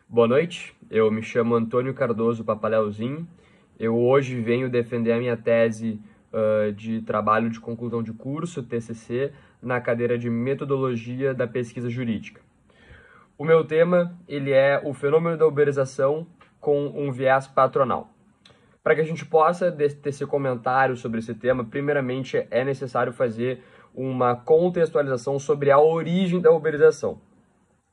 Boa noite, eu me chamo Antônio Cardoso Papaleuzinho. Eu hoje venho defender a minha tese de trabalho de conclusão de curso, TCC, na cadeira de Metodologia da Pesquisa Jurídica. O meu tema ele é o fenômeno da uberização com um viés patronal. Para que a gente possa tecer comentário sobre esse tema, primeiramente é necessário fazer uma contextualização sobre a origem da uberização.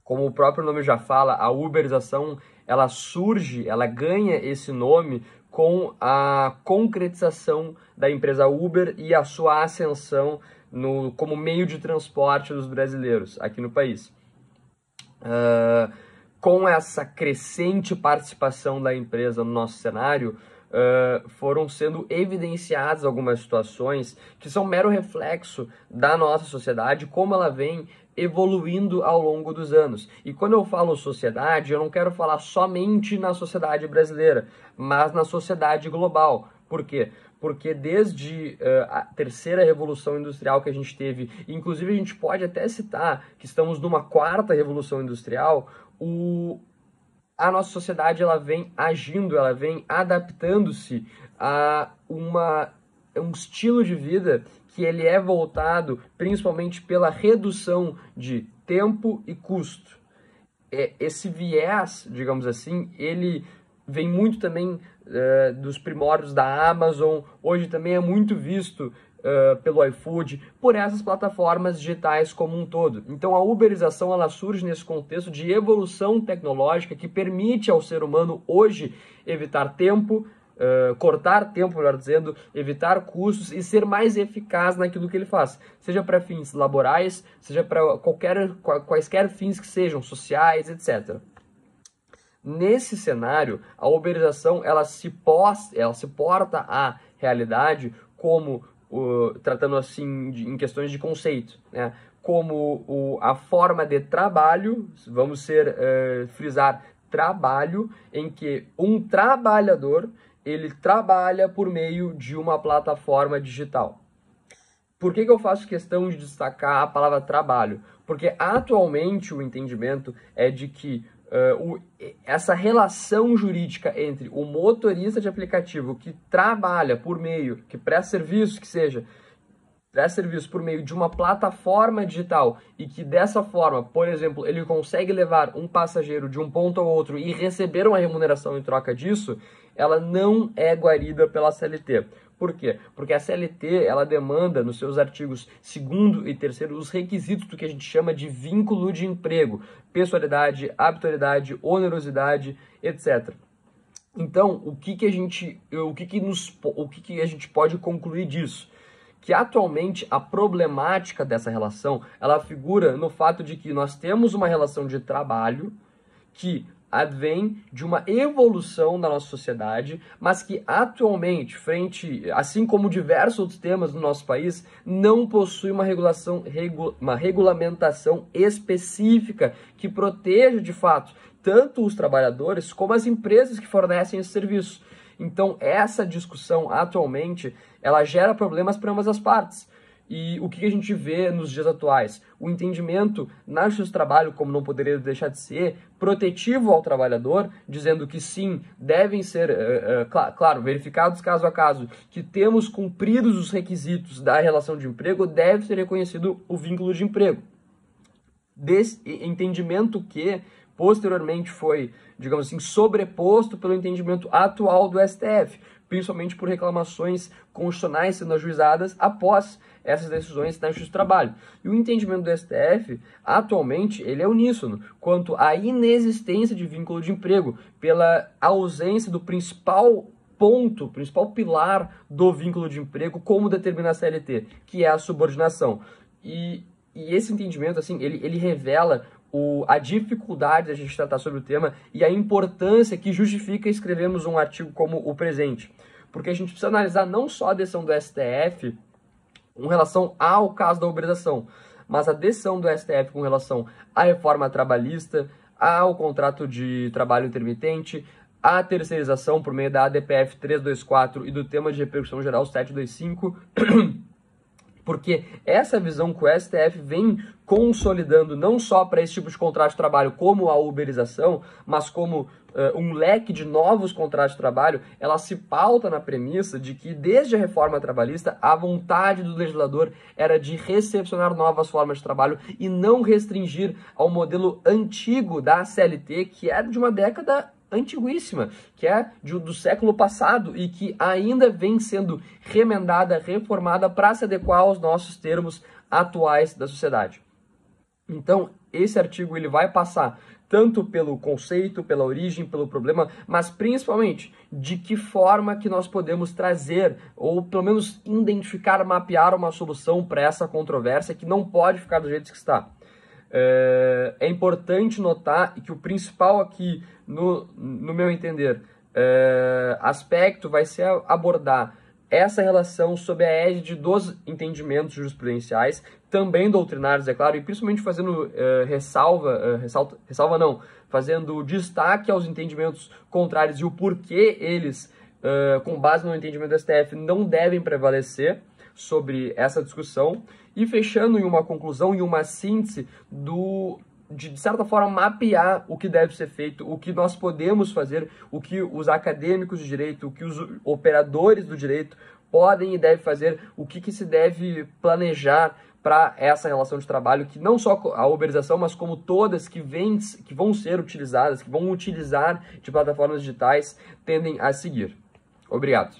Como o próprio nome já fala, a uberização ela surge, ela ganha esse nome com a concretização da empresa Uber e a sua ascensão como meio de transporte dos brasileiros aqui no país. Com essa crescente participação da empresa no nosso cenário, foram sendo evidenciadas algumas situações que são mero reflexo da nossa sociedade, como ela vem evoluindo ao longo dos anos. E quando eu falo sociedade, eu não quero falar somente na sociedade brasileira, mas na sociedade global. Por quê? Porque desde a terceira revolução industrial que a gente teve, inclusive a gente pode até citar que estamos numa quarta revolução industrial, a nossa sociedade ela vem agindo, ela vem adaptando-se a um estilo de vida que ele é voltado principalmente pela redução de tempo e custo. Esse viés, digamos assim, ele vem muito também dos primórdios da Amazon, hoje também é muito visto pelo iFood, por essas plataformas digitais como um todo. Então a uberização ela surge nesse contexto de evolução tecnológica que permite ao ser humano hoje evitar tempo, cortar tempo, melhor dizendo, evitar custos e ser mais eficaz naquilo que ele faz, seja para fins laborais, seja para quaisquer fins que sejam sociais, etc. Nesse cenário, a uberização ela se porta à realidade como tratando assim em questões de conceito, né? Como a forma de trabalho, vamos frisar trabalho, em que um trabalhador ele trabalha por meio de uma plataforma digital. Por que eu faço questão de destacar a palavra trabalho? Porque atualmente o entendimento é de que essa relação jurídica entre o motorista de aplicativo que trabalha por meio, que presta serviço, presta serviço por meio de uma plataforma digital e que dessa forma, por exemplo, ele consegue levar um passageiro de um ponto ao outro e receber uma remuneração em troca disso, ela não é guarida pela CLT. Por quê? Porque a CLT ela demanda nos seus artigos 2º e 3º os requisitos do que a gente chama de vínculo de emprego, pessoalidade, habitualidade, onerosidade, etc. Então, o que a gente pode concluir disso? Que atualmente a problemática dessa relação, ela figura no fato de que nós temos uma relação de trabalho que advém de uma evolução da nossa sociedade, mas que atualmente, assim como diversos outros temas no nosso país, não possui uma regulamentação específica que proteja de fato tanto os trabalhadores como as empresas que fornecem esse serviço. Então, essa discussão atualmente, ela gera problemas para ambas as partes. E o que a gente vê nos dias atuais? O entendimento na justiça do trabalho, como não poderia deixar de ser, protetivo ao trabalhador, dizendo que sim, devem ser, claro, verificados caso a caso, que temos cumpridos os requisitos da relação de emprego, deve ser reconhecido o vínculo de emprego. Desse entendimento que posteriormente foi, digamos assim, sobreposto pelo entendimento atual do STF, principalmente por reclamações constitucionais sendo ajuizadas após essas decisões na Justiça do Trabalho. E o entendimento do STF, atualmente, ele é uníssono quanto à inexistência de vínculo de emprego, pela ausência do principal ponto, principal pilar do vínculo de emprego, como determina a CLT, que é a subordinação. E esse entendimento, assim, ele revela a dificuldade da gente tratar sobre o tema e a importância que justifica escrevermos um artigo como o presente. Porque a gente precisa analisar não só a decisão do STF com relação ao caso da uberização, mas a decisão do STF com relação à reforma trabalhista, ao contrato de trabalho intermitente, à terceirização por meio da ADPF 324 e do tema de repercussão geral 725, Porque essa visão que o STF vem consolidando não só para esse tipo de contrato de trabalho como a uberização, mas como um leque de novos contratos de trabalho, ela se pauta na premissa de que desde a reforma trabalhista a vontade do legislador era de recepcionar novas formas de trabalho e não restringir ao modelo antigo da CLT, que é de uma década antiguíssima, que é do século passado e que ainda vem sendo remendada, reformada para se adequar aos nossos termos atuais da sociedade. Então, esse artigo ele vai passar tanto pelo conceito, pela origem, pelo problema, mas principalmente de que forma que nós podemos trazer, ou pelo menos identificar, mapear uma solução para essa controvérsia que não pode ficar do jeito que está. É importante notar que o principal aqui, no meu entender, aspecto vai ser abordar essa relação sob a égide dos entendimentos jurisprudenciais, também doutrinários, é claro, e principalmente fazendo fazendo destaque aos entendimentos contrários e o porquê eles, com base no entendimento do STF, não devem prevalecer sobre essa discussão, e fechando em uma conclusão, em uma síntese de certa forma, mapear o que deve ser feito, o que nós podemos fazer, o que os acadêmicos de direito, o que os operadores do direito podem e devem fazer, o que se deve planejar para essa relação de trabalho, que não só a uberização, mas como todas que vão ser utilizadas, que vão utilizar de plataformas digitais, tendem a seguir. Obrigado.